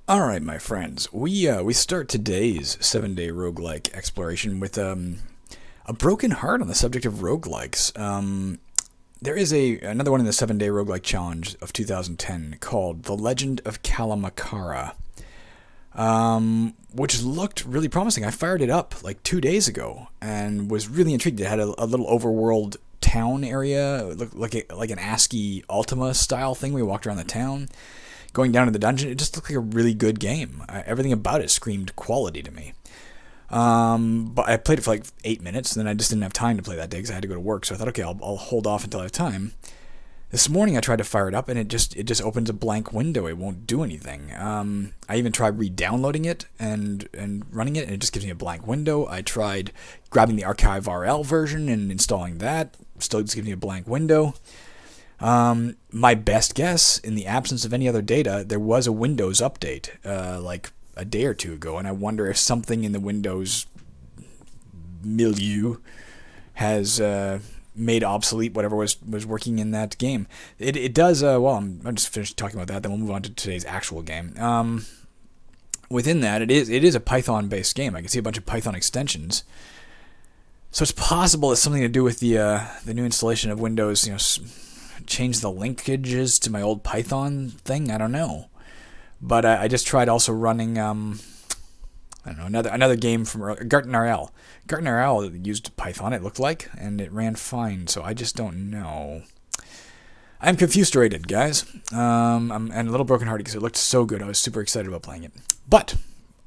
All right, my friends. We start today's 7-day roguelike exploration with a broken heart on the subject of roguelikes. There is another one in the 7-day roguelike challenge of 2010 called The Legend of Kalamakara, which looked really promising. I fired it up like 2 days ago and was really intrigued. It had a little overworld town area, it looked like an ASCII Ultima style thing. We walked around the town going down to the dungeon. It just looked like a really good game. Everything about it screamed quality to me. But I played it for like 8 minutes, and then I just didn't have time to play that day because I had to go to work. So I thought, okay, I'll hold off until I have time. This morning I tried to fire it up, and it just opens a blank window. It won't do anything. I even tried re-downloading it and running it, and it just gives me a blank window. I tried grabbing the Archive RL version and installing that. Still just gives me a blank window. My best guess, in the absence of any other data, there was a Windows update like a day or two ago, and I wonder if something in the Windows milieu has made obsolete whatever was working in that game. It does, well, I'm just finished talking about that, then we'll move on to today's actual game. Within that, it is a Python-based game. I can see a bunch of Python extensions. So it's possible it's something to do with the new installation of Windows, change the linkages to my old Python thing. I don't know, but I just tried also running I don't know, another game from Garten RL. Garten RL used Python, it looked like, and it ran fine. So I just don't know. I'm confused-rated, guys. I'm a little brokenhearted because it looked so good. I was super excited about playing it. But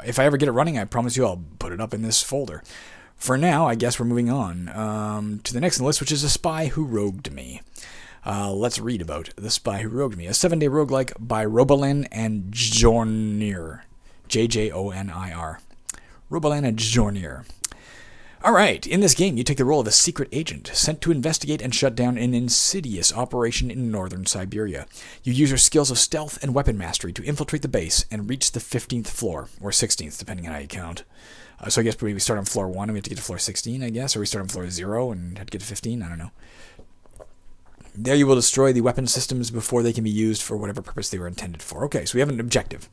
if I ever get it running, I promise you I'll put it up in this folder. For now, I guess we're moving on to the next on the list, which is A Spy Who Rogued Me. Let's read about The Spy Who Rogued Me, a 7-day roguelike by Robalin and Jornir. Jjonir. Robalin and Jornir. Alright, in this game you take the role of a secret agent sent to investigate and shut down an insidious operation in northern Siberia. You use your skills of stealth and weapon mastery to infiltrate the base and reach the 15th floor, or 16th, depending on how you count. So I guess we start on floor 1 and we have to get to floor 16, I guess, or we start on floor 0 and have to get to 15, I don't know. There you will destroy the weapon systems before they can be used for whatever purpose they were intended for. Okay, so we have an objective.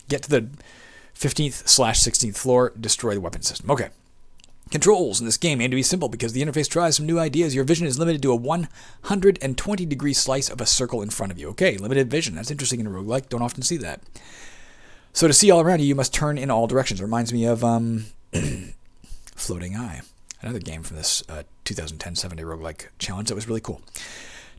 Get to the 15th/16th floor, destroy the weapon system. Okay. Controls in this game aim to be simple because the interface tries some new ideas. Your vision is limited to a 120-degree slice of a circle in front of you. Okay, limited vision. That's interesting in a roguelike. Don't often see that. So to see all around you, you must turn in all directions. It reminds me of Floating Eye, another game from this 2010 7-day roguelike challenge that was really cool.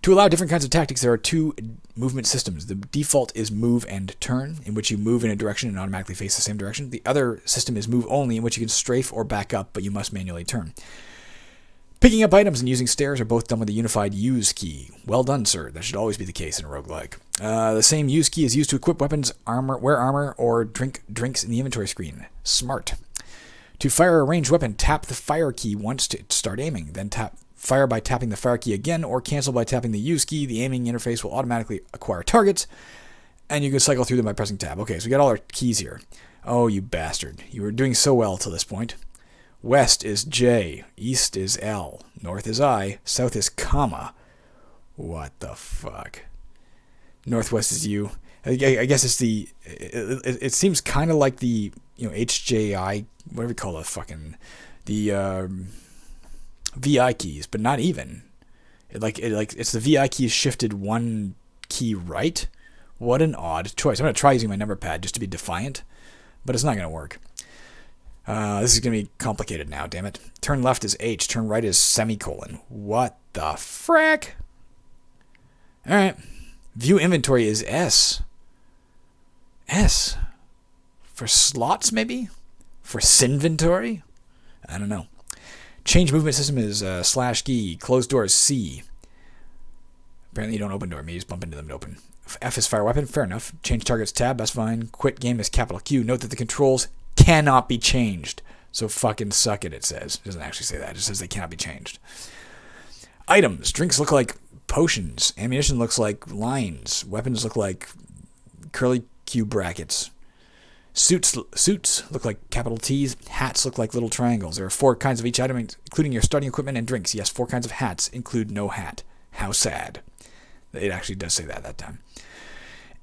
To allow different kinds of tactics, there are 2 movement systems. The default is move and turn, in which you move in a direction and automatically face the same direction. The other system is move only, in which you can strafe or back up, but you must manually turn. Picking up items and using stairs are both done with a unified use key. Well done, sir. That should always be the case in a roguelike. The same use key is used to equip weapons, wear armor, or drink drinks in the inventory screen. Smart. To fire a ranged weapon, tap the fire key once to start aiming, then fire by tapping the fire key again, or cancel by tapping the use key. The aiming interface will automatically acquire targets, and you can cycle through them by pressing tab. Okay, so we got all our keys here. Oh, you bastard. You were doing so well till this point. West is J, east is L, north is I, south is comma. What the fuck? Northwest is U. I guess it's the... It seems kind of like the, HJI, whatever you call it, the VI keys, but not even. It's the VI keys shifted one key right. What an odd choice. I'm going to try using my number pad just to be defiant, but it's not going to work. This is going to be complicated now, damn it. Turn left is H, turn right is semicolon. What the frick? Alright. View inventory is S. S. For slots, maybe? For Sinventory? I don't know. Change movement system is /key. Closed door is C. Apparently you don't open door. Maybe you just bump into them to open. F is fire weapon. Fair enough. Change targets tab. That's fine. Quit game is capital Q. Note that the controls cannot be changed. So fucking suck it, it says. It doesn't actually say that. It just says they cannot be changed. Items. Drinks look like potions. Ammunition looks like lines. Weapons look like curly Q brackets. Suits look like capital T's. Hats look like little triangles. There are 4 kinds of each item, including your starting equipment and drinks. Yes, 4 kinds of hats include no hat. How sad. It actually does say that time.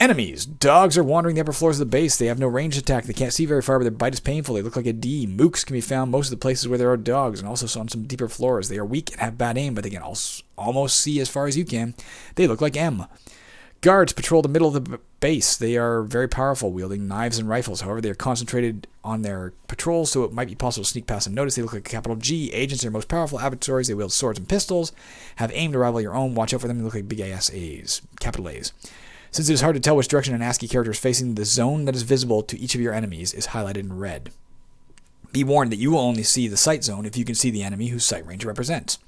Enemies. Dogs are wandering the upper floors of the base. They have no ranged attack. They can't see very far, but their bite is painful. They look like a D. Mooks can be found most of the places where there are dogs, and also on some deeper floors. They are weak and have bad aim, but they can also almost see as far as you can. They look like M. Guards patrol the middle of the base. They are very powerful, wielding knives and rifles. However, they are concentrated on their patrols, so it might be possible to sneak past unnoticed. They look like a capital G. Agents are most powerful adversaries. They wield swords and pistols, have aim to rival your own. Watch out for them. They look like big ass A's, capital A's. Since it is hard to tell which direction an ASCII character is facing, the zone that is visible to each of your enemies is highlighted in red. Be warned that you will only see the sight zone if you can see the enemy whose sight range represents.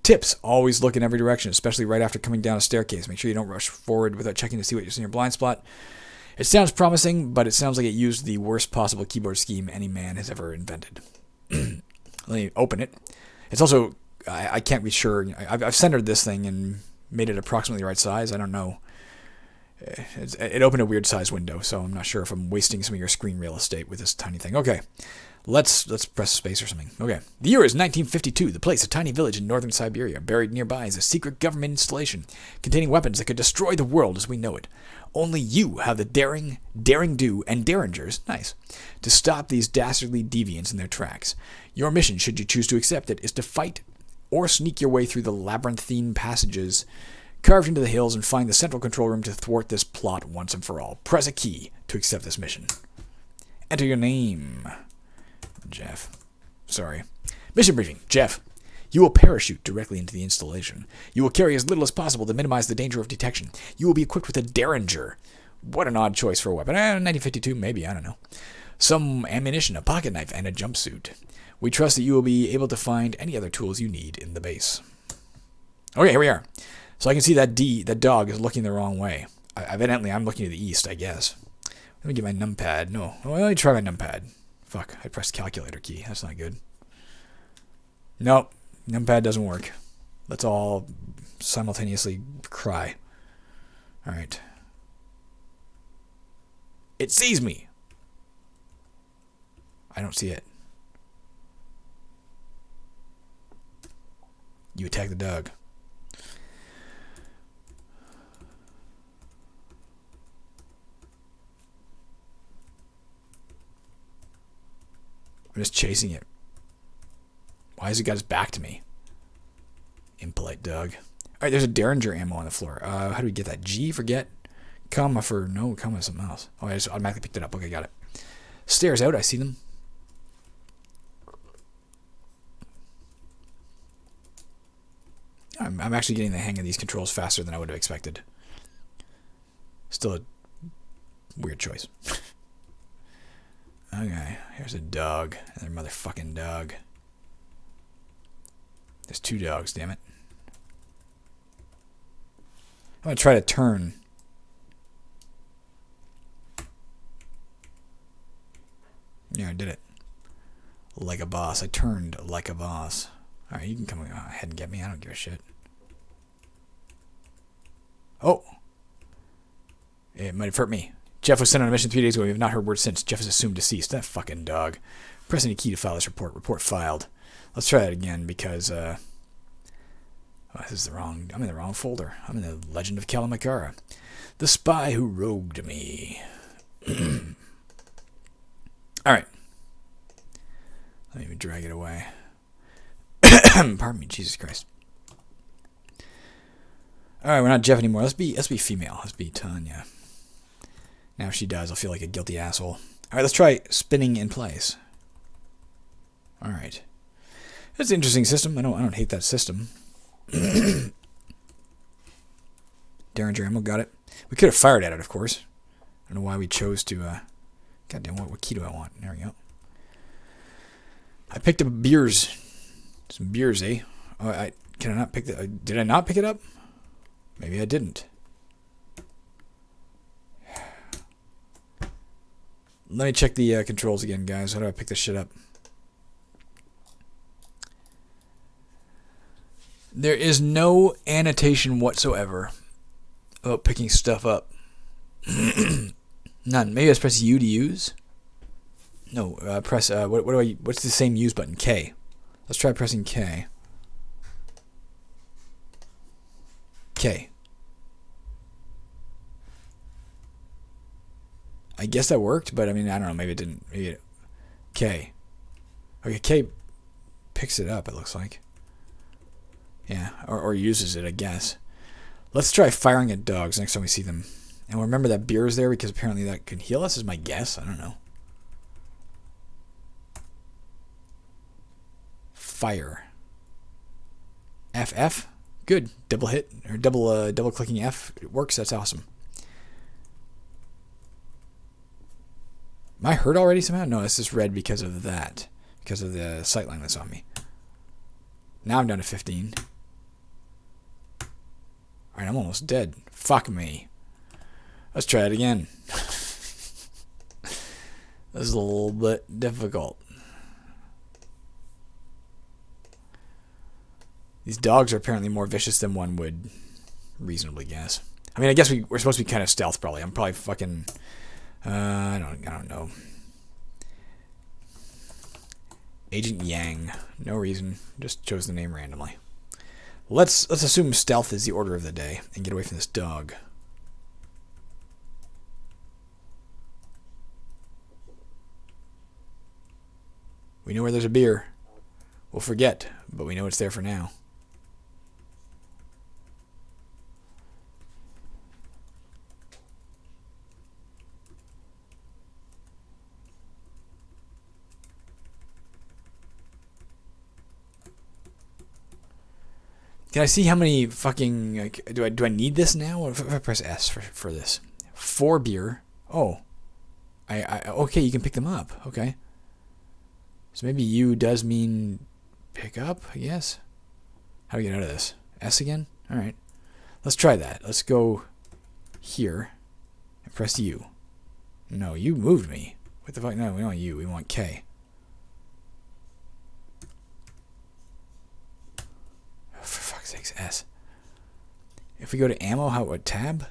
Tips: always look in every direction, especially right after coming down a staircase. Make sure you don't rush forward without checking to see what you see in your blind spot. It sounds promising, but it sounds like it used the worst possible keyboard scheme any man has ever invented. Let me open it. It's also, I can't be sure. I've centered this thing and made it approximately the right size. I don't know. It opened a weird size window, so I'm not sure if I'm wasting some of your screen real estate with this tiny thing. Okay, let's press space or something. Okay, the year is 1952. The place, a tiny village in northern Siberia. Buried nearby is a secret government installation containing weapons that could destroy the world as we know it. Only you have the daring do, and derringers, nice, to stop these dastardly deviants in their tracks. Your mission, should you choose to accept it, is to fight or sneak your way through the labyrinthine passages carved into the hills and find the central control room to thwart this plot once and for all. Press a key to accept this mission. Enter your name. Jeff. Sorry. Mission briefing. Jeff. You will parachute directly into the installation. You will carry as little as possible to minimize the danger of detection. You will be equipped with a derringer. What an odd choice for a weapon. 1952, maybe, I don't know. Some ammunition, a pocket knife, and a jumpsuit. We trust that you will be able to find any other tools you need in the base. Okay, here we are. So I can see that dog is looking the wrong way. Evidently, I'm looking to the east, I guess. Let me get my numpad. No, let me try my numpad. Fuck, I pressed calculator key. That's not good. Nope, numpad doesn't work. Let's all simultaneously cry. All right. It sees me. I don't see it. You attack the dog. I'm just chasing it. Why has it got his back to me? Impolite dog. Alright, there's a Derringer ammo on the floor. How do we get that? G for get? Comma for no, comma something else. Oh, I just automatically picked it up. Okay, got it. Stairs out, I see them. I'm actually getting the hang of these controls faster than I would have expected. Still a weird choice. Okay, here's a dog. Another motherfucking dog. There's two dogs, damn it. I'm going to try to turn. Yeah, I did it. Like a boss. I turned like a boss. Alright, you can come ahead and get me. I don't give a shit. Oh! It might have hurt me. Jeff was sent on a mission 3 days ago. We have not heard word since. Jeff is assumed deceased. That fucking dog. Press any key to file this report. Report filed. Let's try that again because, this is the wrong... I'm in the wrong folder. I'm in the Legend of Kalamakara. The spy who rogued me. Alright. Let me drag it away. Pardon me, Jesus Christ. Alright, we're not Jeff anymore. Let's be female. Let's be Tanya. Now if she dies, I'll feel like a guilty asshole. Alright, let's try spinning in place. Alright. That's an interesting system. I don't hate that system. Derringer ammo, got it. We could have fired at it, of course. I don't know why we chose to, goddamn, what key do I want? There we go. I picked up beers. Some beers, eh? Oh, can I not pick that? Did I not pick it up? Maybe I didn't. Let me check the controls again, guys. How do I pick this shit up? There is no annotation whatsoever about picking stuff up. None. Maybe I press U to use. No, press. What's the same use button? K. Let's try pressing K. K. I guess that worked, but I mean, I don't know. Maybe it didn't. Maybe it... K. Okay, K picks it up, it looks like. Yeah, or uses it, I guess. Let's try firing at dogs next time we see them. And we'll remember that beer is there because apparently that can heal us, is my guess. I don't know. Fire. FF? Good. Double hit, or double clicking F. It works, that's awesome. Am I hurt already somehow? No, it's just red because of that. Because of the sightline that's on me. Now I'm down to 15. Alright, I'm almost dead. Fuck me. Let's try it again. This is a little bit difficult. These dogs are apparently more vicious than one would reasonably guess. I mean, I guess we're supposed to be kind of stealth, probably. I'm probably fucking... I don't know. Agent Yang. No reason. Just chose the name randomly. Let's assume stealth is the order of the day and get away from this dog. We know where there's a beer. We'll forget, but we know it's there for now. Can I see how many fucking... Like, do I need this now? Or if I press S for this? 4 beer. Oh. Okay, you can pick them up. Okay. So maybe U does mean pick up, I guess. How do we get out of this? S again? Alright. Let's try that. Let's go here and press U. No, you moved me. What the fuck? No, we don't want U. We want K. For fuck's sakes, S. If we go to ammo, what, tab?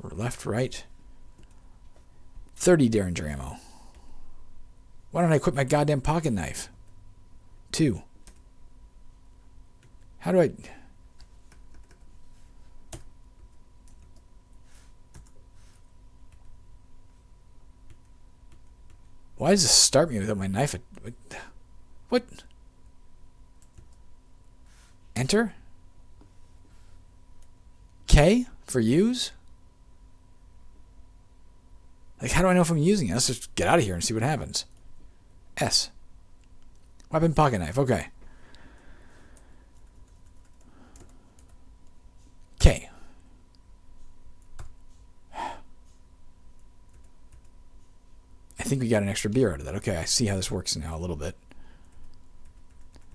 Or left, right? 30 Derringer ammo. Why don't I equip my goddamn pocket knife? 2. How do I... Why does this start me without my knife? What? Enter? K for use? Like, how do I know if I'm using it? Let's just get out of here and see what happens. S. Weapon pocket knife. Okay. K. I think we got an extra beer out of that. Okay, I see how this works now a little bit.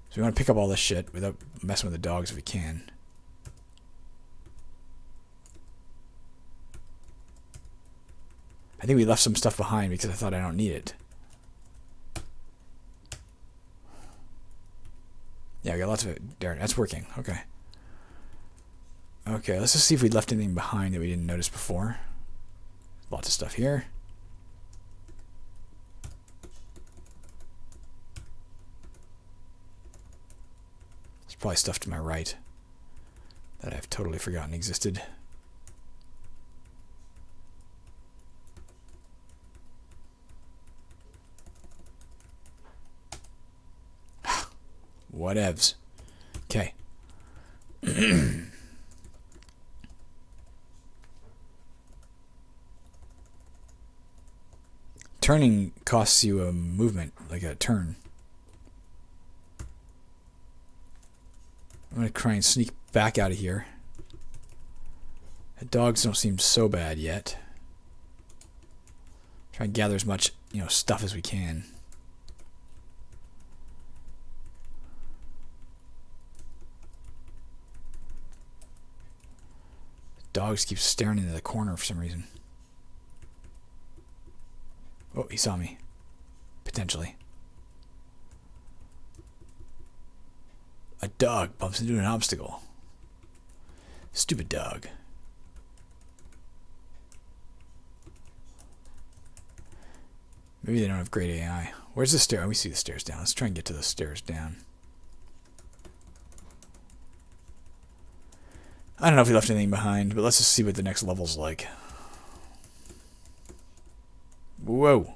So we want to pick up all this shit without messing with the dogs if we can. I think we left some stuff behind because I thought I don't need it. Yeah, we got lots of it. Darren, that's working. Okay. Okay, let's just see if we left anything behind that we didn't notice before. Lots of stuff here. There's probably stuff to my right that I've totally forgotten existed. Whatevs. Okay. Turning costs you a movement, like a turn. I'm going to try and sneak back out of here. The dogs don't seem so bad yet. Try and gather as much, stuff as we can. Dogs keep staring into the corner for some reason. Oh, he saw me. Potentially. A dog bumps into an obstacle. Stupid dog. Maybe they don't have great AI. Where's the stair? Oh, we see the stairs down. Let's try and get to the stairs down. I don't know if we left anything behind, but let's just see what the next level's like. Whoa.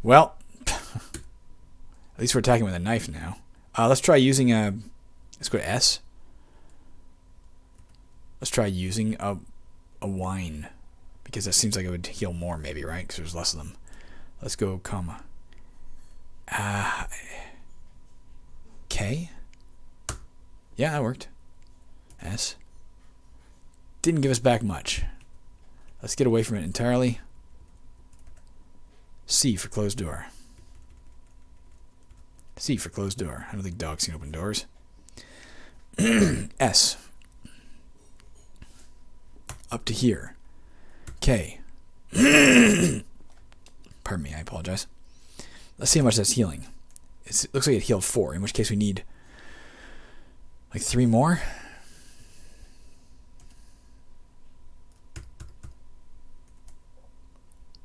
Well, at least we're attacking with a knife now. Let's try using a... Let's go to S. Let's try using a wine. Because that seems like it would heal more, maybe, right? Because there's less of them. Let's go, comma. K? Yeah, that worked. S. Didn't give us back much. Let's get away from it entirely. C for closed door. C for closed door. I don't think dogs can open doors. S. Up to here. K. Pardon me, I apologize. Let's see how much that's healing. It looks like it healed 4, in which case we need like 3 more.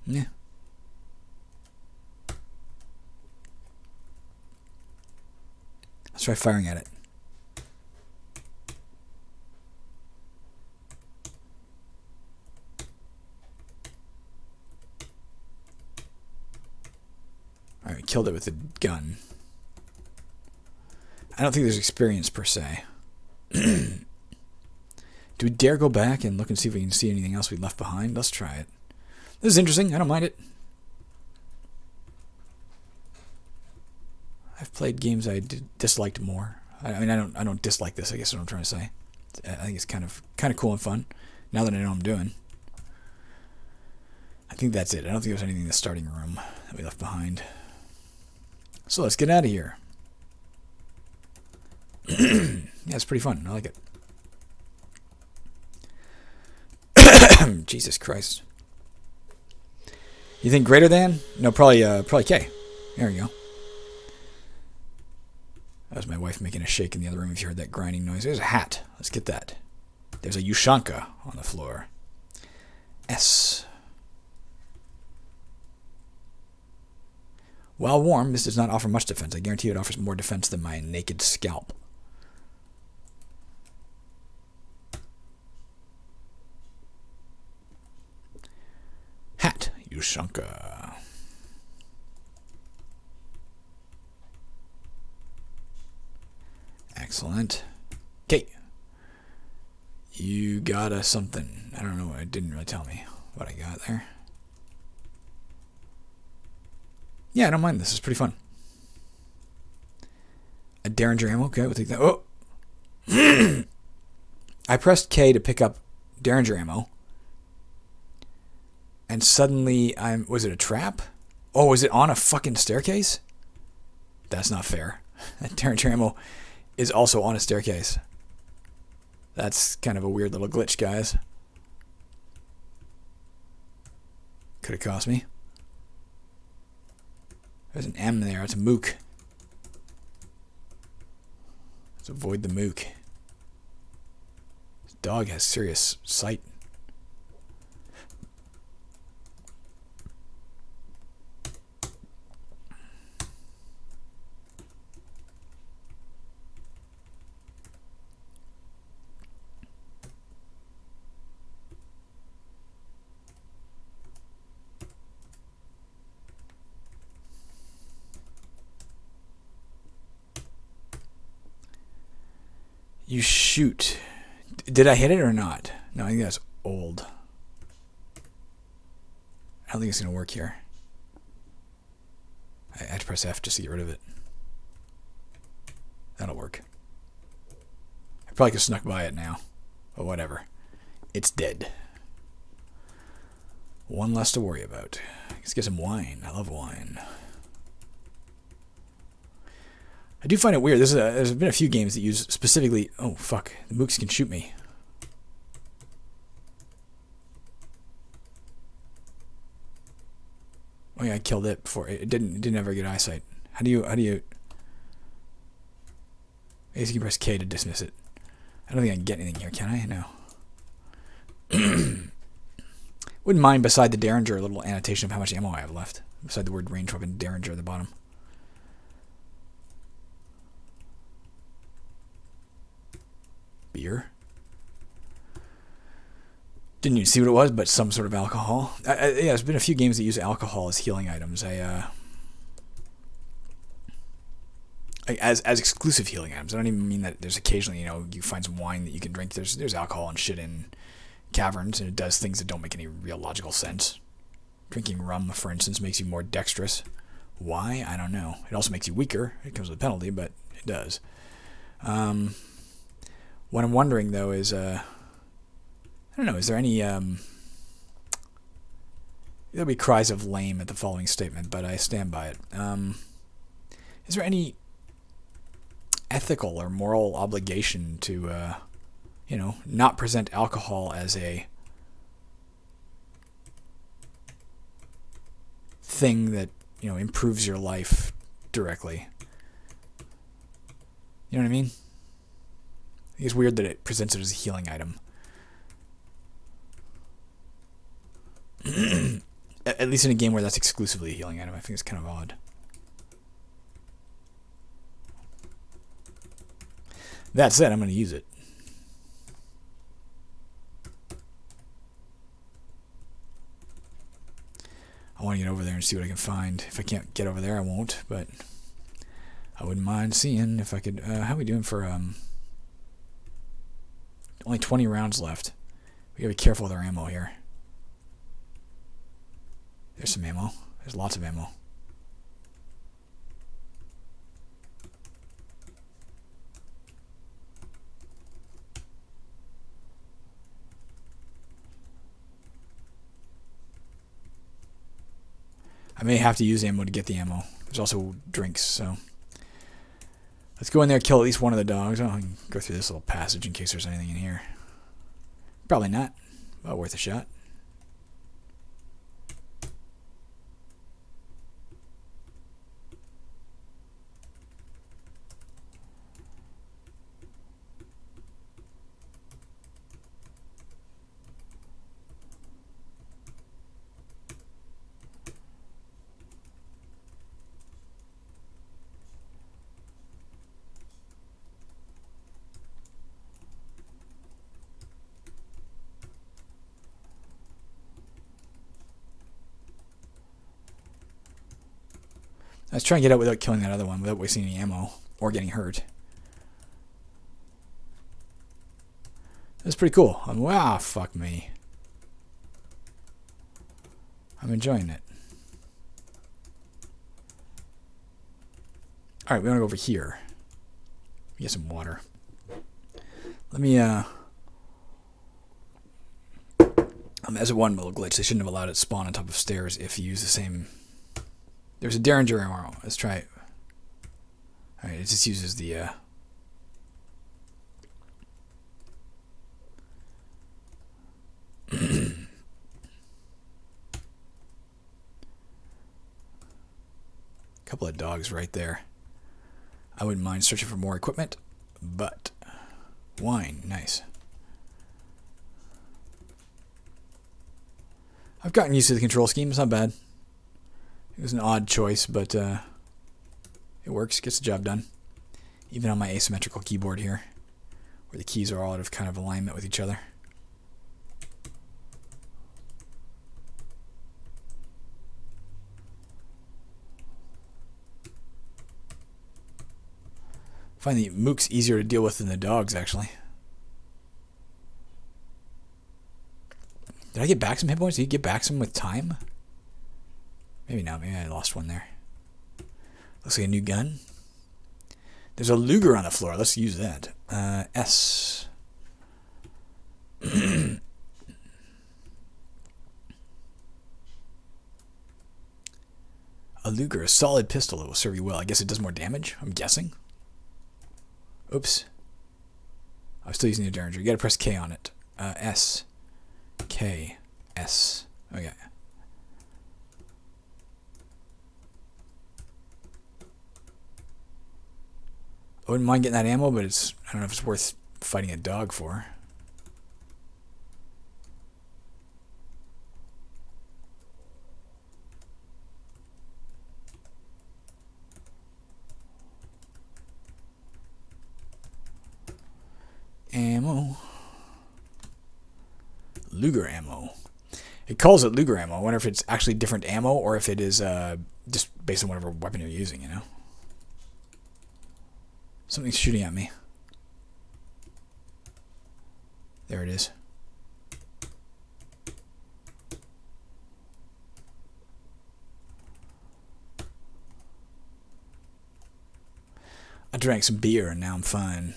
Yeah. Let's try firing at it. Alright, we killed it with a gun. I don't think there's experience per se. Do we dare go back and look and see if we can see anything else we left behind? Let's try it. This is interesting. I don't mind it. I've played games I disliked more. I mean, I don't dislike this. I guess is what I'm trying to say. I think it's kind of cool and fun. Now that I know what I'm doing. I think that's it. I don't think there's anything in the starting room that we left behind. So let's get out of here. Yeah, it's pretty fun. I like it. Jesus Christ. You think greater than? No, probably K. There we go. That was my wife making a shake in the other room. If you heard that grinding noise, there's a hat. Let's get that. There's a Ushanka on the floor. S. While warm, this does not offer much defense. I guarantee it offers more defense than my naked scalp. Hat. Ushanka. Excellent. Okay. You got a something. I don't know. It didn't really tell me what I got there. Yeah, I don't mind this. It's pretty fun. A Derringer ammo. Okay, we'll take that. Oh! I pressed K to pick up Derringer ammo. And suddenly was it a trap? Oh, was it on a fucking staircase? That's not fair. That Derringer ammo is also on a staircase. That's kind of a weird little glitch, guys. Could have cost me. There's an M there. It's a mook. Let's avoid the mook. This dog has serious sight. You shoot. Did I hit it or not? No, I think that's old. I don't think it's going to work here. I have to press F just to get rid of it. That'll work. I probably could have snuck by it now. But whatever. It's dead. One less to worry about. Let's get some wine. I love wine. I do find it weird. There's been a few games that use specifically... Oh, fuck. The mooks can shoot me. Oh, yeah, I killed it before. It didn't ever get eyesight. How do you... I guess you can press K to dismiss it. I don't think I can get anything here, can I? No. Wouldn't mind, beside the Derringer, a little annotation of how much ammo I have left. Beside the word range weapon Derringer at the bottom. beer. Didn't even see what it was, but some sort of alcohol. Yeah, there's been a few games that use alcohol as healing items. As exclusive healing items. I don't even mean that there's occasionally, you find some wine that you can drink. There's alcohol and shit in caverns, and it does things that don't make any real logical sense. Drinking rum, for instance, makes you more dexterous. Why? I don't know. It also makes you weaker. It comes with a penalty, but it does. What I'm wondering, though, is... I don't know, is there any... there'll be cries of lame at the following statement, but I stand by it. Is there any ethical or moral obligation to, not present alcohol as a thing that, improves your life directly? You know what I mean? I think it's weird that it presents it as a healing item. At least in a game where that's exclusively a healing item. I think it's kind of odd. That said, I'm going to use it. I want to get over there and see what I can find. If I can't get over there, I won't, but I wouldn't mind seeing if I could... how are we doing for... only 20 rounds left. We gotta be careful with our ammo here. There's some ammo. There's lots of ammo. I may have to use ammo to get the ammo. There's also drinks, so... Let's go in there and kill at least one of the dogs. Oh, I can go through this little passage in case there's anything in here. Probably not, but worth a shot. Let's try and get out without killing that other one, without wasting any ammo or getting hurt. That's pretty cool. Wow, fuck me. I'm enjoying it. Alright, we want to go over here. Get some water. Let me, as a one little glitch, they shouldn't have allowed it to spawn on top of stairs if you use the same... There's a Derringer arrow. Let's try it. Alright, it just uses the, couple of dogs right there. I wouldn't mind searching for more equipment, but wine, nice. I've gotten used to the control scheme. It's not bad. It was an odd choice, but it works. Gets the job done. Even on my asymmetrical keyboard here, where the keys are all out of kind of alignment with each other. I find the mooks easier to deal with than the dogs, actually. Did I get back some hit points? Did you get back some with time? Maybe not. Maybe I lost one there. Looks like a new gun. There's a Luger on the floor. Let's use that. S. A Luger, a solid pistol that will serve you well. I guess it does more damage, I'm guessing. Oops. I was still using the Derringer. You gotta press K on it. S. K. S. Okay. I wouldn't mind getting that ammo, but I don't know if it's worth fighting a dog for. Ammo. Luger ammo. It calls it Luger ammo. I wonder if it's actually different ammo or if it is just based on whatever weapon you're using, you know? Something's shooting at me. There it is. I drank some beer and now I'm fine.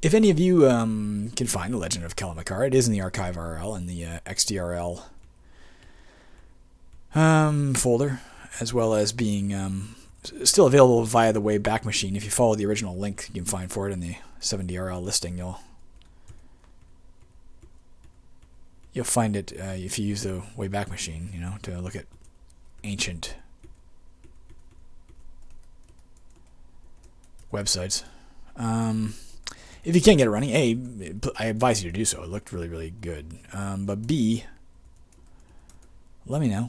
If any of you can find The Legend of Kalamakar, it is in the archive RL and the XDRL folder, as well as being still available via the Wayback Machine. If you follow the original link you can find for it in the 7DRL listing, you'll find it if you use the Wayback Machine, you know, to look at ancient websites. If you can't get it running, A, I advise you to do so. It looked really, really good. But B, let me know.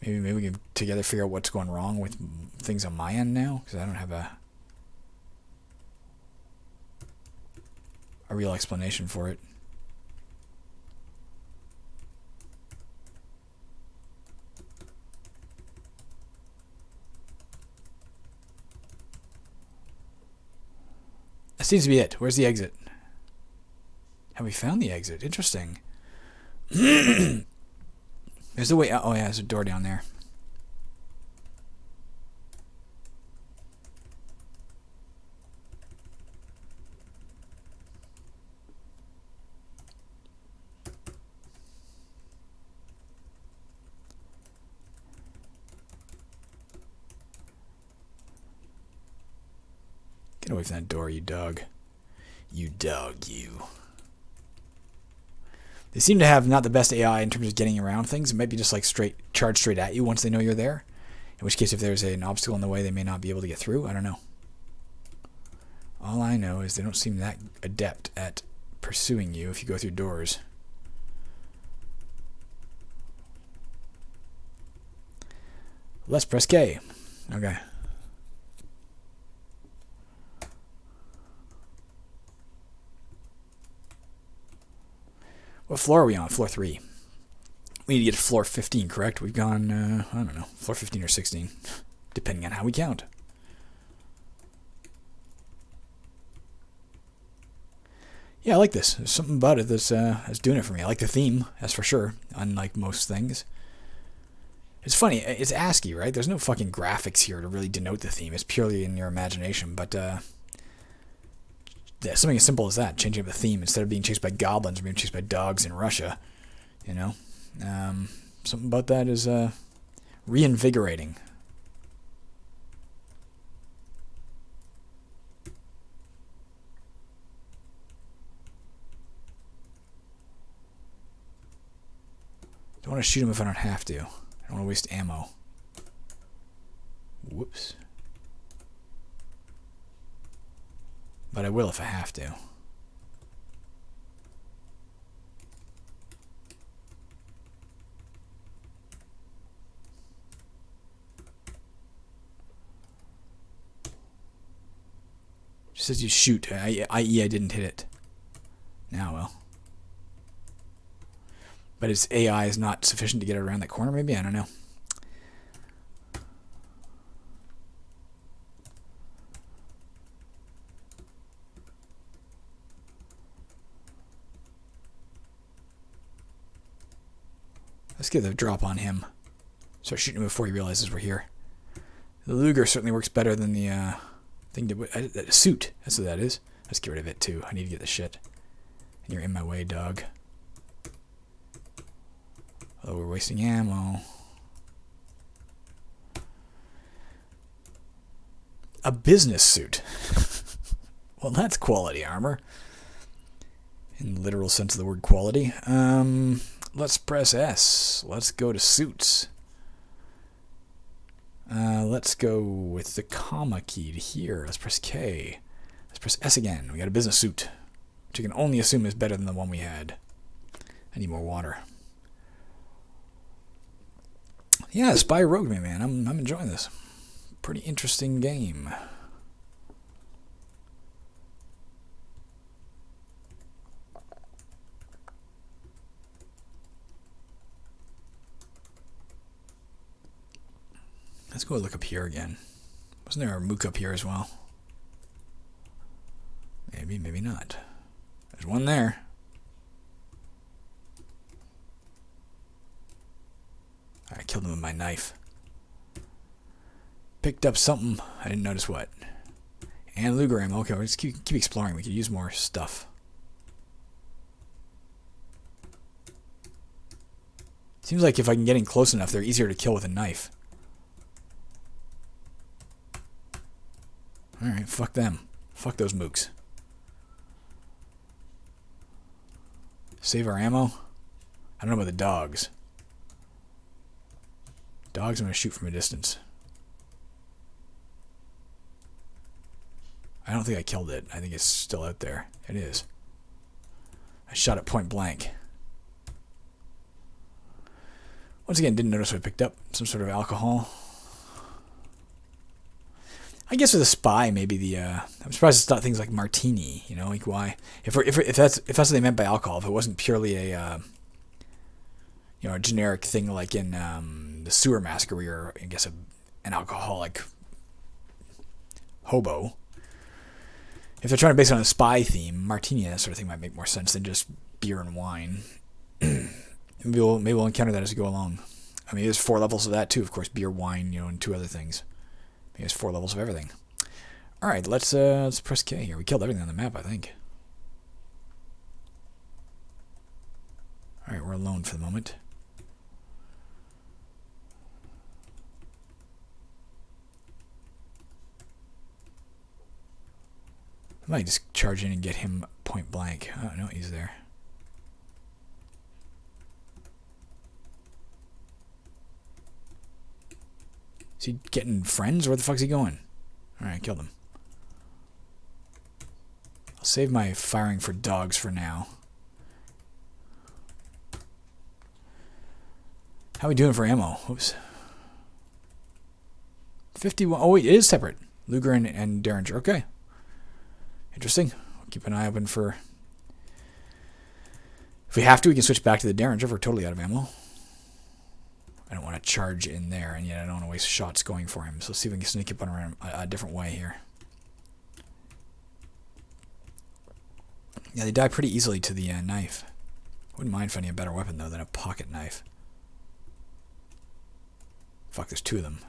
Maybe we can together figure out what's going wrong with things on my end now, because I don't have a real explanation for it. That seems to be it. Where's the exit? Have we found the exit? Interesting. There's the way out. Oh yeah, there's a door down there. Get away from that door, you dog. You dog, you. They seem to have not the best AI in terms of getting around things. It might be just like charge straight at you once they know you're there. In which case, if there's an obstacle in the way, they may not be able to get through. I don't know. All I know is they don't seem that adept at pursuing you if you go through doors. Let's press K. Okay. What floor are we on? Floor 3. We need to get to floor 15, correct? We've gone, I don't know, floor 15 or 16, depending on how we count. Yeah, I like this. There's something about it that's doing it for me. I like the theme, that's for sure, unlike most things. It's funny, it's ASCII, right? There's no fucking graphics here to really denote the theme. It's purely in your imagination, but yeah, something as simple as that, changing up the theme. Instead of being chased by goblins, we're being chased by dogs in Russia. You know? Something about that is reinvigorating. Don't want to shoot him if I don't have to. I don't want to waste ammo. Whoops. But I will if I have to. It says you shoot, i.e. I didn't hit it. Now, well. But its AI is not sufficient to get it around that corner, maybe? I don't know. Let's get the drop on him. Start shooting him before he realizes we're here. The Luger certainly works better than the thing to suit. That's what that is. Let's get rid of it too. I need to get the shit. And you're in my way, dog. Oh, we're wasting ammo. A business suit. Well, that's quality armor. In the literal sense of the word quality. Let's press S. Let's go to suits. Let's go with the comma key to here. Let's press K. Let's press S again. We got a business suit, which you can only assume is better than the one we had. I need more water. Yeah, Spy rogued me, man. I'm enjoying this. Pretty interesting game. Let's go look up here again. Wasn't there a mook up here as well? Maybe, maybe not. There's one there. I killed him with my knife. Picked up something. I didn't notice what. And Luger ammo. Okay, we'll just keep exploring. We could use more stuff. Seems like if I can get in close enough, they're easier to kill with a knife. Alright, fuck them. Fuck those mooks. Save our ammo. I don't know about the dogs. Dogs I'm going to shoot from a distance. I don't think I killed it. I think it's still out there. It is. I shot it point blank. Once again, didn't notice what I picked up. Some sort of alcohol. I guess with a spy, maybe the I'm surprised it's not things like martini. You know, like why? If that's what they meant by alcohol, if it wasn't purely a a generic thing like in the sewer massacre, where you're, I guess, an alcoholic hobo. If they're trying to base it on a spy theme, martini and that sort of thing might make more sense than just beer and wine. maybe we'll encounter that as we go along. I mean, there's 4 levels of that too, of course, beer, wine, and 2 other things. There's 4 levels of everything. All right, let's press K here. We killed everything on the map, I think. All right, we're alone for the moment. I might just charge in and get him point blank. Oh no, he's there. Is he getting friends, or where the fuck's he going? Alright, killed him. I'll save my firing for dogs for now. How are we doing for ammo? Oops. 51. Oh, wait, it is separate. Luger and Derringer. Okay. Interesting. We'll keep an eye open for... If we have to, we can switch back to the Derringer if we're totally out of ammo. I don't want to charge in there, and yet I don't want to waste shots going for him. So let's see if we can sneak up on around a different way here. Yeah, they die pretty easily to the knife. Wouldn't mind finding a better weapon, though, than a pocket knife. Fuck, there's 2 of them.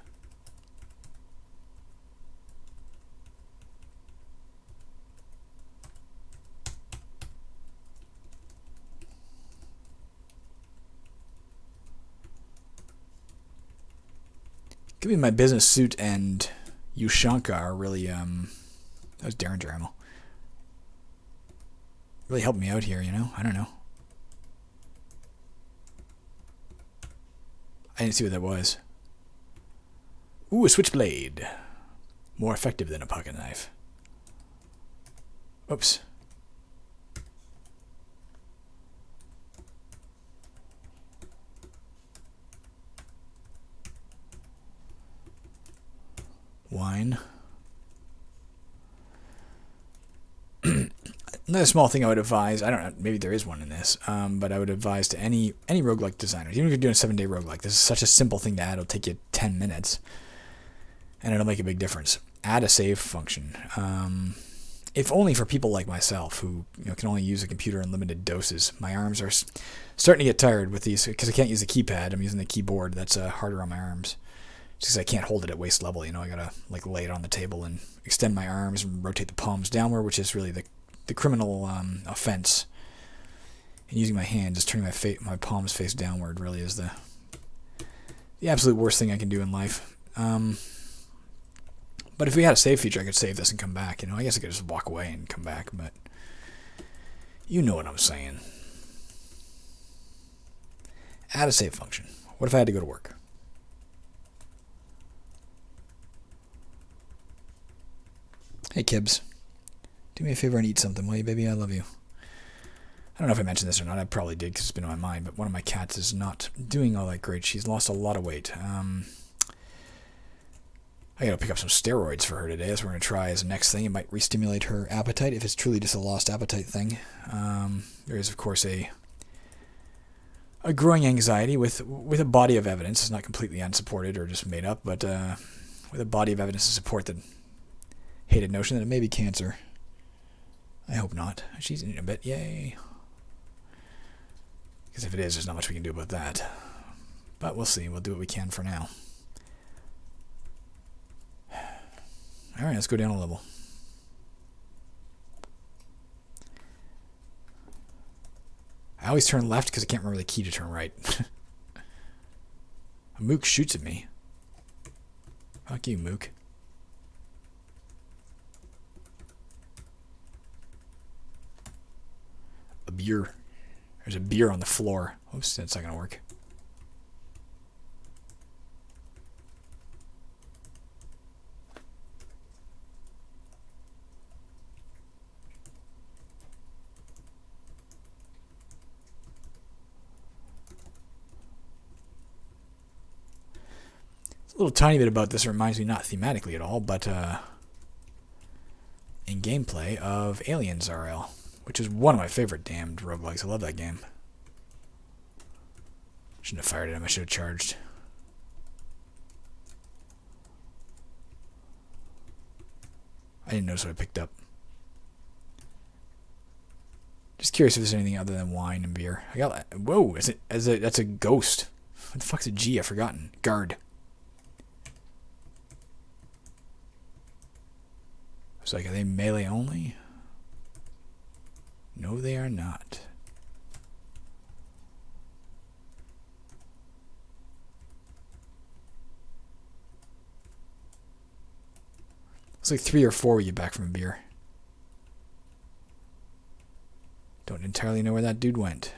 Could be my business suit and Ushanka are really, that was Derringer ammo. Really helped me out here, I don't know. I didn't see what that was. Ooh, a switchblade. More effective than a pocket knife. Oops. Wine. Another small thing I would advise, I don't know, maybe there is one in this, but I would advise to any roguelike designers, even if you're doing a 7-day roguelike, this is such a simple thing to add, it'll take you 10 minutes, and it'll make a big difference. Add a save function. If only for people like myself, who can only use a computer in limited doses. My arms are starting to get tired with these, because I can't use the keypad, I'm using the keyboard, that's harder on my arms. Just because I can't hold it at waist level, I gotta lay it on the table and extend my arms and rotate the palms downward, which is really the criminal offense. And using my hand, just turning my palms face downward, really is the absolute worst thing I can do in life. But if we had a save feature, I could save this and come back. I guess I could just walk away and come back, but you know what I'm saying. Add a save function. What if I had to go to work? Hey, Kibbs. Do me a favor and eat something, will you, baby? I love you. I don't know if I mentioned this or not. I probably did because it's been on my mind, but one of my cats is not doing all that great. She's lost a lot of weight. I gotta pick up some steroids for her today. That's what we're gonna try as the next thing. It might re-stimulate her appetite if it's truly just a lost appetite thing. There is, of course, a growing anxiety with a body of evidence. It's not completely unsupported or just made up, but with a body of evidence to support the hated notion that it may be cancer. I hope not. She's eating a bit. Yay. Because if it is, there's not much we can do about that. But we'll see. We'll do what we can for now. Alright, let's go down a level. I always turn left because I can't remember the key to turn right. A mook shoots at me. Fuck you, mook. A beer. There's a beer on the floor. Oops, that's not going to work. A little tiny bit about this reminds me, not thematically at all, but in gameplay of Aliens RL, which is one of my favorite damned roguelikes. I love that game. Shouldn't have fired at him. I should have charged. I didn't notice what I picked up. Just curious if there's anything other than wine and beer. I got. Whoa! That's a ghost. What the fuck's a G? I've forgotten. Guard. It's like, are they melee only? No, they are not. It's like 3 or 4 we get back from a beer. Don't entirely know where that dude went.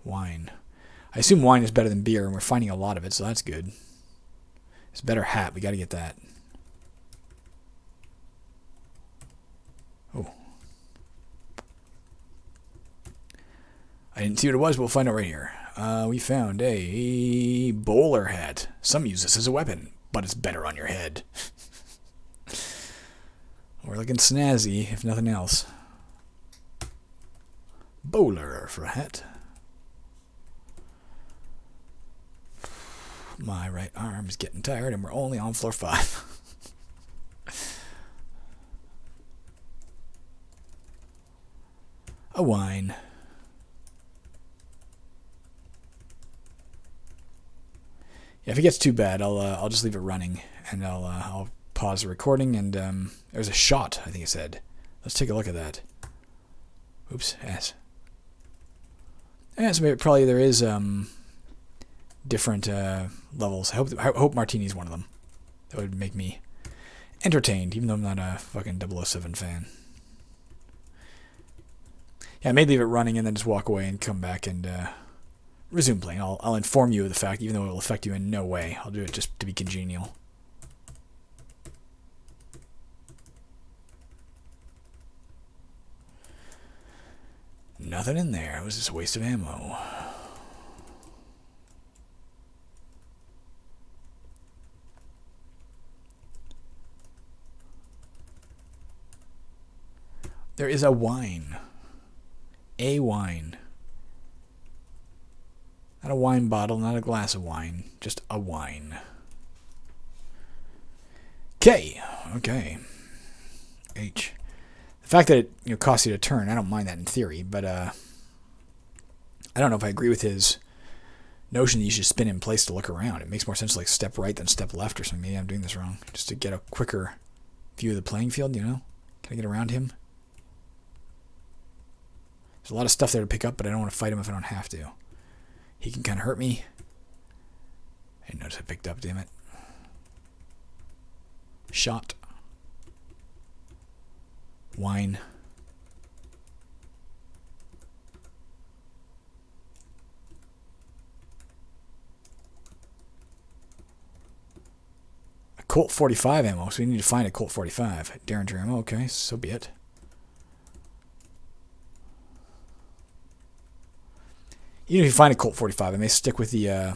Wine. I assume wine is better than beer, and we're finding a lot of it, so that's good. It's a better hat. We got to get that. Oh. I didn't see what it was, but we'll find out right here. We found a bowler hat. Some use this as a weapon, but it's better on your head. We're looking snazzy, if nothing else. Bowler for a hat. My right arm is getting tired, and we're only on floor 5. A wine. Yeah, if it gets too bad, I'll just leave it running, and I'll pause the recording. And there's a shot, I think it said. Let's take a look at that. Oops, yes. Yeah, so maybe probably there is different levels. I hope Martini's one of them. That would make me entertained, even though I'm not a fucking 007 fan. Yeah, I may leave it running and then just walk away and come back and resume playing. I'll inform you of the fact, even though it will affect you in no way. I'll do it just to be congenial. Nothing in there. It was just a waste of ammo. There is a wine. A wine. Not a wine bottle, not a glass of wine. Just a wine. K. Okay. H. The fact that it costs you to turn, I don't mind that in theory, but I don't know if I agree with his notion that you should spin in place to look around. It makes more sense to like step right than step left or something. Maybe I'm doing this wrong. Just to get a quicker view of the playing field, you know? Can I get around him? There's a lot of stuff there to pick up, but I don't want to fight him if I don't have to. He can kind of hurt me. I didn't notice I picked up, damn it. Shot. Wine. A Colt 45 ammo, so we need to find a Colt 45. Derringer ammo, okay, so be it. Even if you find a Colt 45, I may stick with the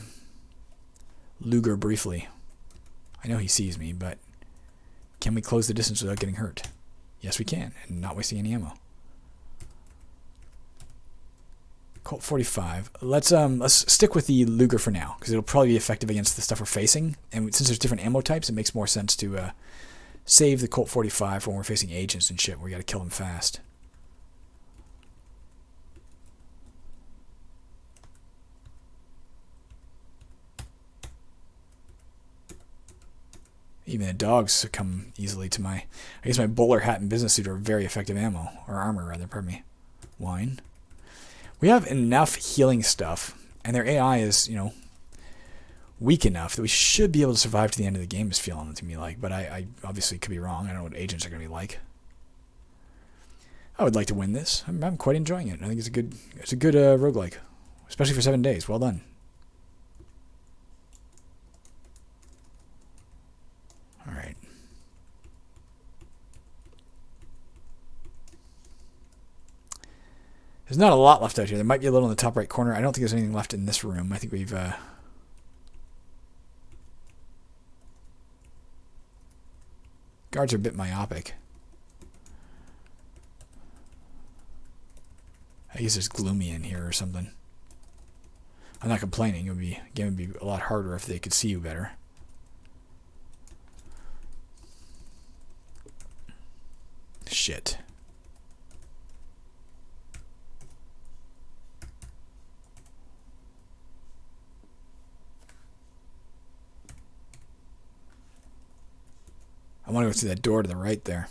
Luger briefly. I know he sees me, but can we close the distance without getting hurt? Yes, we can, and not wasting any ammo. Colt 45. Let's stick with the Luger for now, because it'll probably be effective against the stuff we're facing. And since there's different ammo types, it makes more sense to save the Colt 45 for when we're facing agents and shit. We got to kill them fast. Even the dogs succumb easily to my... I guess my bowler hat and business suit are very effective ammo. Or armor, rather, pardon me. Wine. We have enough healing stuff, and their AI is, weak enough that we should be able to survive to the end of the game, is feeling to me like. But I obviously could be wrong. I don't know what agents are going to be like. I would like to win this. I'm quite enjoying it. I think it's a good roguelike, especially for 7 days. Well done. All right. There's not a lot left out here. There might be a little in the top right corner. I don't think there's anything left in this room. I think we've... Guards are a bit myopic. I guess it's gloomy in here or something. I'm not complaining. It would be a lot harder if they could see you better. Shit. I want to go through that door to the right there.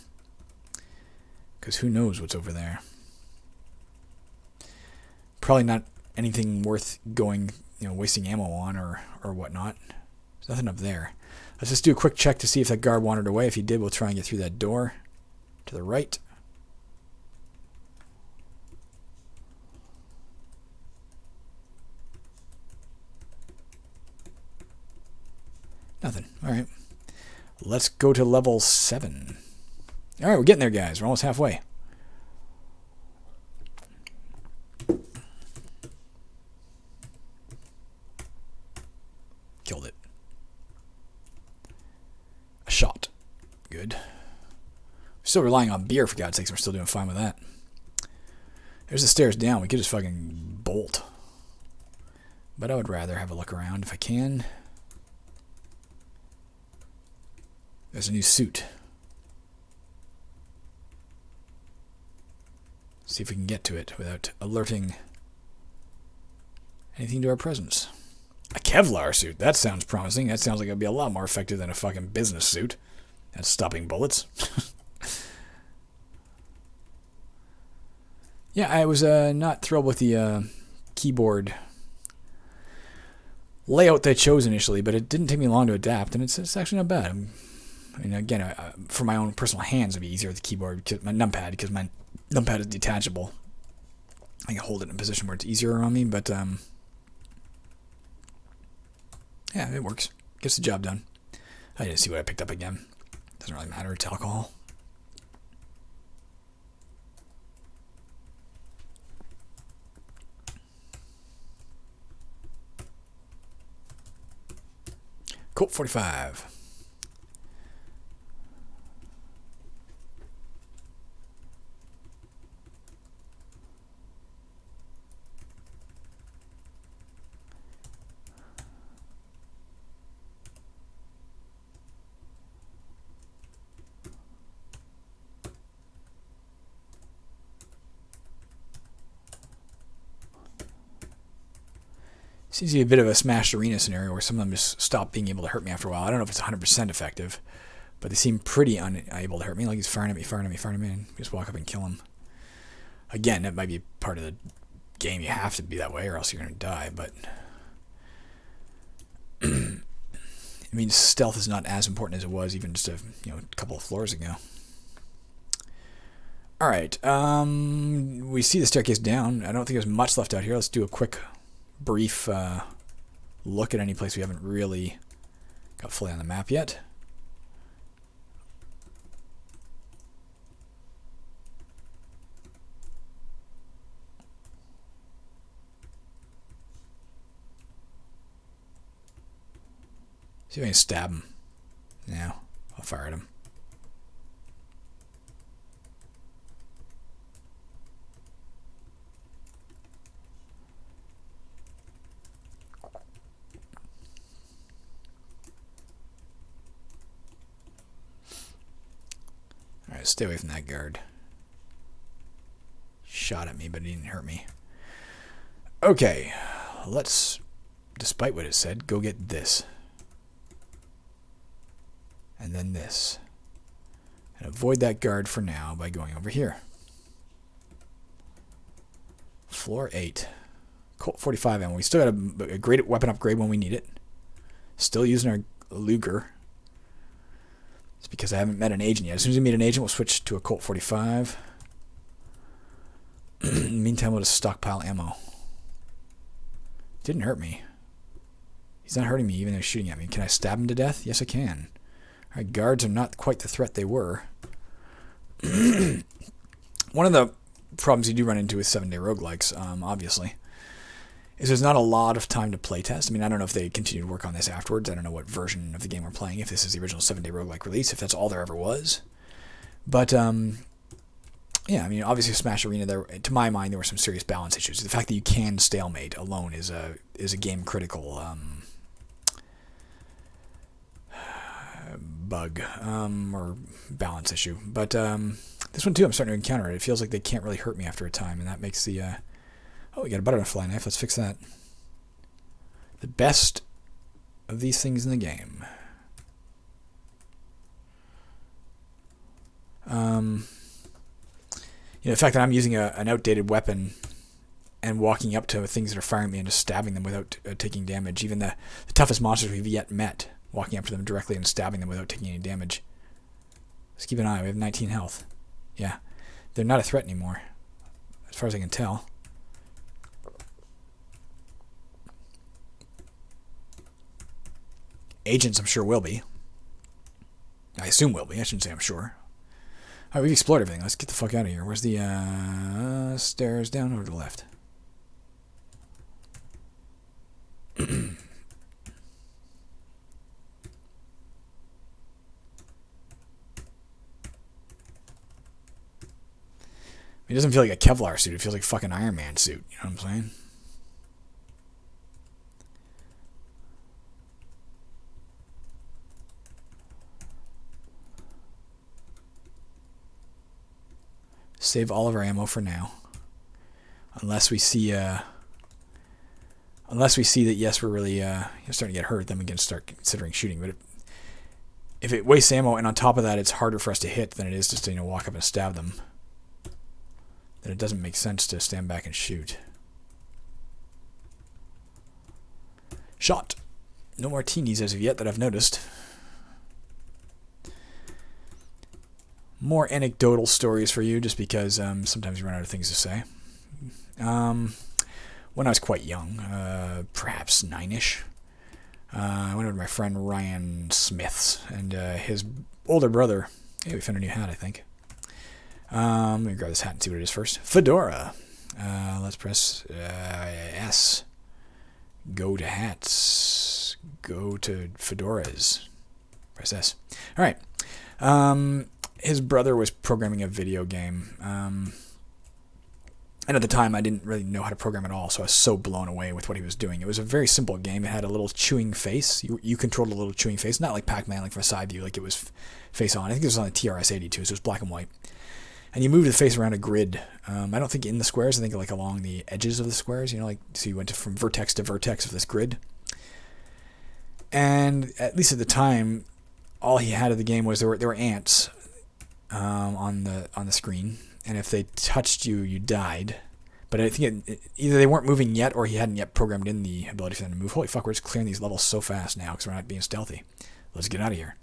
Because who knows what's over there. Probably not anything worth going, wasting ammo on or whatnot. There's nothing up there. Let's just do a quick check to see if that guard wandered away. If he did, we'll try and get through that door to the right. Nothing. All right. Let's go to level 7. All right, we're getting there, guys. We're almost halfway. Killed it. A shot. Good. Still relying on beer, for God's sakes. We're still doing fine with that. There's the stairs down. We could just fucking bolt. But I would rather have a look around if I can. There's a new suit. See if we can get to it without alerting anything to our presence. A Kevlar suit. That sounds promising. That sounds like it'll be a lot more effective than a fucking business suit. That's stopping bullets. Yeah, I was not thrilled with the keyboard layout they chose initially, but it didn't take me long to adapt, and it's actually not bad. I mean, again, for my own personal hands, it'd be easier with the keyboard, because my numpad is detachable. I can hold it in a position where it's easier on me, but yeah, it works. Gets the job done. I didn't see what I picked up again. Doesn't really matter. It's alcohol. Colt 45. Seems to be a bit of a smashed arena scenario where some of them just stop being able to hurt me after a while. I don't know if it's 100% effective, but they seem pretty unable to hurt me. Like he's firing at me, and just walk up and kill him. Again, that might be part of the game. You have to be that way or else you're going to die, but I mean, stealth is not as important as it was even just a couple of floors ago. All right, we see the staircase down. I don't think there's much left out here. Let's do a quick brief look at any place we haven't really got fully on the map yet. See if I can stab him. Yeah, I'll fire at him. Alright, stay away from that guard. Shot at me, but it didn't hurt me. Okay, let's, despite what it said, go get this. And then this. And avoid that guard for now by going over here. Floor 8. Colt 45 ammo. We still got a great weapon upgrade when we need it. Still using our Luger. It's because I haven't met an agent yet. As soon as we meet an agent, we'll switch to a Colt 45. In the meantime, we'll just stockpile ammo. Didn't hurt me. He's not hurting me even though he's shooting at me. Can I stab him to death? Yes, I can. Alright, guards are not quite the threat they were. One of the problems you do run into with 7-day roguelikes, obviously, is there's not a lot of time to playtest. I mean, I don't know if they continue to work on this afterwards. I don't know what version of the game we're playing, if this is the original 7-day roguelike release, if that's all there ever was. But, yeah, I mean, obviously Smash Arena, there, to my mind, there were some serious balance issues. The fact that you can stalemate alone is a game-critical bug or balance issue. But this one, too, I'm starting to encounter it. It feels like they can't really hurt me after a time, and that makes the... Oh, we got a butterfly knife. Let's fix that. The best of these things in the game. You know, the fact that I'm using an outdated weapon and walking up to things that are firing at me and just stabbing them without taking damage. Even the toughest monsters we've yet met, walking up to them directly and stabbing them without taking any damage. Let's keep an eye. We have 19 health. Yeah. They're not a threat anymore, as far as I can tell. Agents, I'm sure, will be. I assume will be. I shouldn't say I'm sure. All right, we've explored everything. Let's get the fuck out of here. Where's the stairs? Down or to the left? It doesn't feel like a Kevlar suit. It feels like a fucking Iron Man suit. You know what I'm saying? Save all of our ammo for now, unless we see that yes, we're really starting to get hurt. Then we can start considering shooting. But if it wastes ammo, and on top of that, it's harder for us to hit than it is just to walk up and stab them, then it doesn't make sense to stand back and shoot. Shot. No martinis as of yet that I've noticed. More anecdotal stories for you, just because sometimes you run out of things to say. When I was quite young, perhaps 9-ish, I went over to my friend Ryan Smith's, and his older brother, hey, we found a new hat, I think. Let me grab this hat and see what it is first. Fedora. Let's press S. Go to hats. Go to fedoras. Press S. All right. His brother was programming a video game. And at the time, I didn't really know how to program at all, so I was so blown away with what he was doing. It was a very simple game. It had a little chewing face. You controlled a little chewing face, not like Pac-Man, like from a side view, like it was face on. I think it was on the TRS-82, so it was black and white. And you moved the face around a grid. I don't think in the squares. I think like along the edges of the squares. You know, like so you went from vertex to vertex of this grid. And at least at the time, all he had of the game was there were ants on the screen, and if they touched you, you died. But I think either they weren't moving yet, or he hadn't yet programmed in the ability for them to move. Holy fuck, we're just clearing these levels so fast now because we're not being stealthy. Let's get out of here.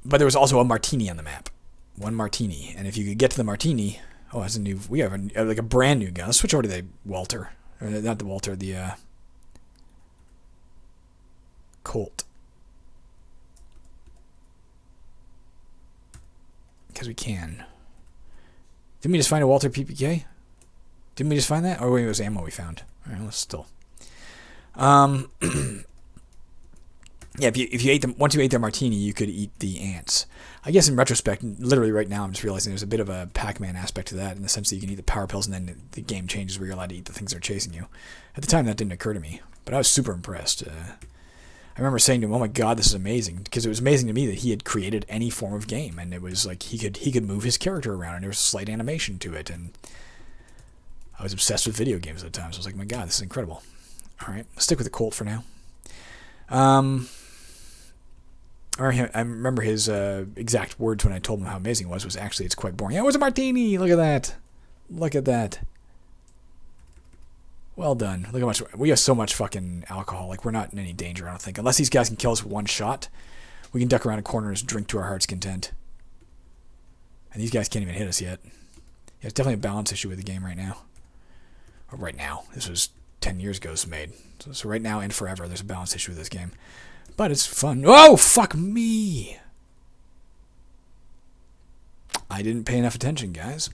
But there was also a martini on the map. One martini. And if you could get to the martini... Oh, that's a new... We have like a brand new gun. Let's switch over to the Walter. Or not the Walter, the... Colt. Because we can. Didn't we just find a Walter PPK? Didn't we just find that? Or wait, it was ammo we found. All right, let's still. Yeah, if you ate them, once you ate their martini, you could eat the ants. I guess in retrospect, literally right now, I'm just realizing there's a bit of a Pac-Man aspect to that, in the sense that you can eat the power pills and then the game changes where you're allowed to eat the things that are chasing you. At the time, that didn't occur to me, but I was super impressed. I remember saying to him, "Oh my God, this is amazing," because it was amazing to me that he had created any form of game, and it was like he could move his character around, and there was slight animation to it, and I was obsessed with video games at the time, so I was like, "My God, this is incredible." All right, let's stick with the Colt for now. I remember his exact words when I told him how amazing it was actually, it's quite boring. Yeah, it was a martini. Look at that. Look at that. Well done. Look how much we have so much fucking alcohol. Like, we're not in any danger, I don't think. Unless these guys can kill us with one shot, we can duck around a corner and just drink to our heart's content. And these guys can't even hit us yet. Yeah, it's definitely a balance issue with the game right now. Or right now. This was 10 years ago it was made. So right now and forever, there's a balance issue with this game. But it's fun. Oh, fuck me! I didn't pay enough attention, guys.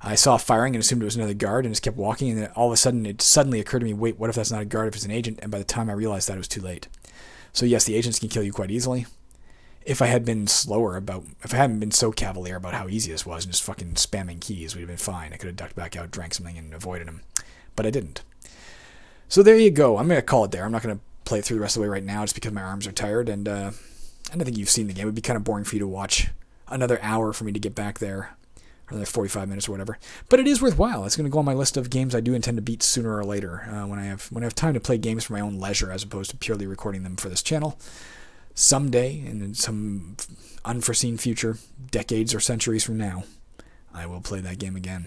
I saw firing and assumed it was another guard and just kept walking, and then all of a sudden it suddenly occurred to me, wait, what if that's not a guard, if it's an agent? And by the time I realized that, it was too late. So yes, the agents can kill you quite easily. If I had been if I hadn't been so cavalier about how easy this was and just fucking spamming keys, we'd have been fine. I could have ducked back out, drank something, and avoided them. But I didn't. So there you go. I'm going to call it there. I'm not going to play it through the rest of the way right now just because my arms are tired, and I don't think you've seen the game. It would be kind of boring for you to watch another hour for me to get back there, or another 45 minutes or whatever. But it is worthwhile. It's going to go on my list of games I do intend to beat sooner or later when I have time to play games for my own leisure as opposed to purely recording them for this channel. Someday, in some unforeseen future, decades or centuries from now, I will play that game again.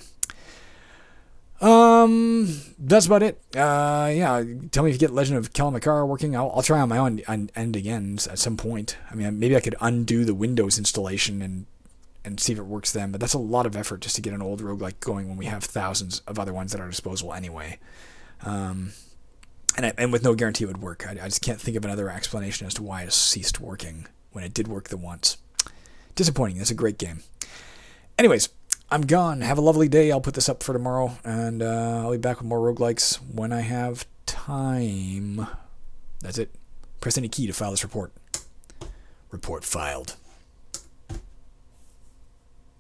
That's about it. Yeah, tell me if you get Legend of Kalamakara working. I'll try on my own end again at some point. I mean, maybe I could undo the Windows installation and see if it works then, but that's a lot of effort just to get an old roguelike going when we have thousands of other ones at our disposal anyway. And with no guarantee it would work. I just can't think of another explanation as to why it ceased working when it did work the once. Disappointing. It's a great game. Anyways, I'm gone. Have a lovely day. I'll put this up for tomorrow, and I'll be back with more roguelikes when I have time. That's it. Press any key to file this report. Report filed.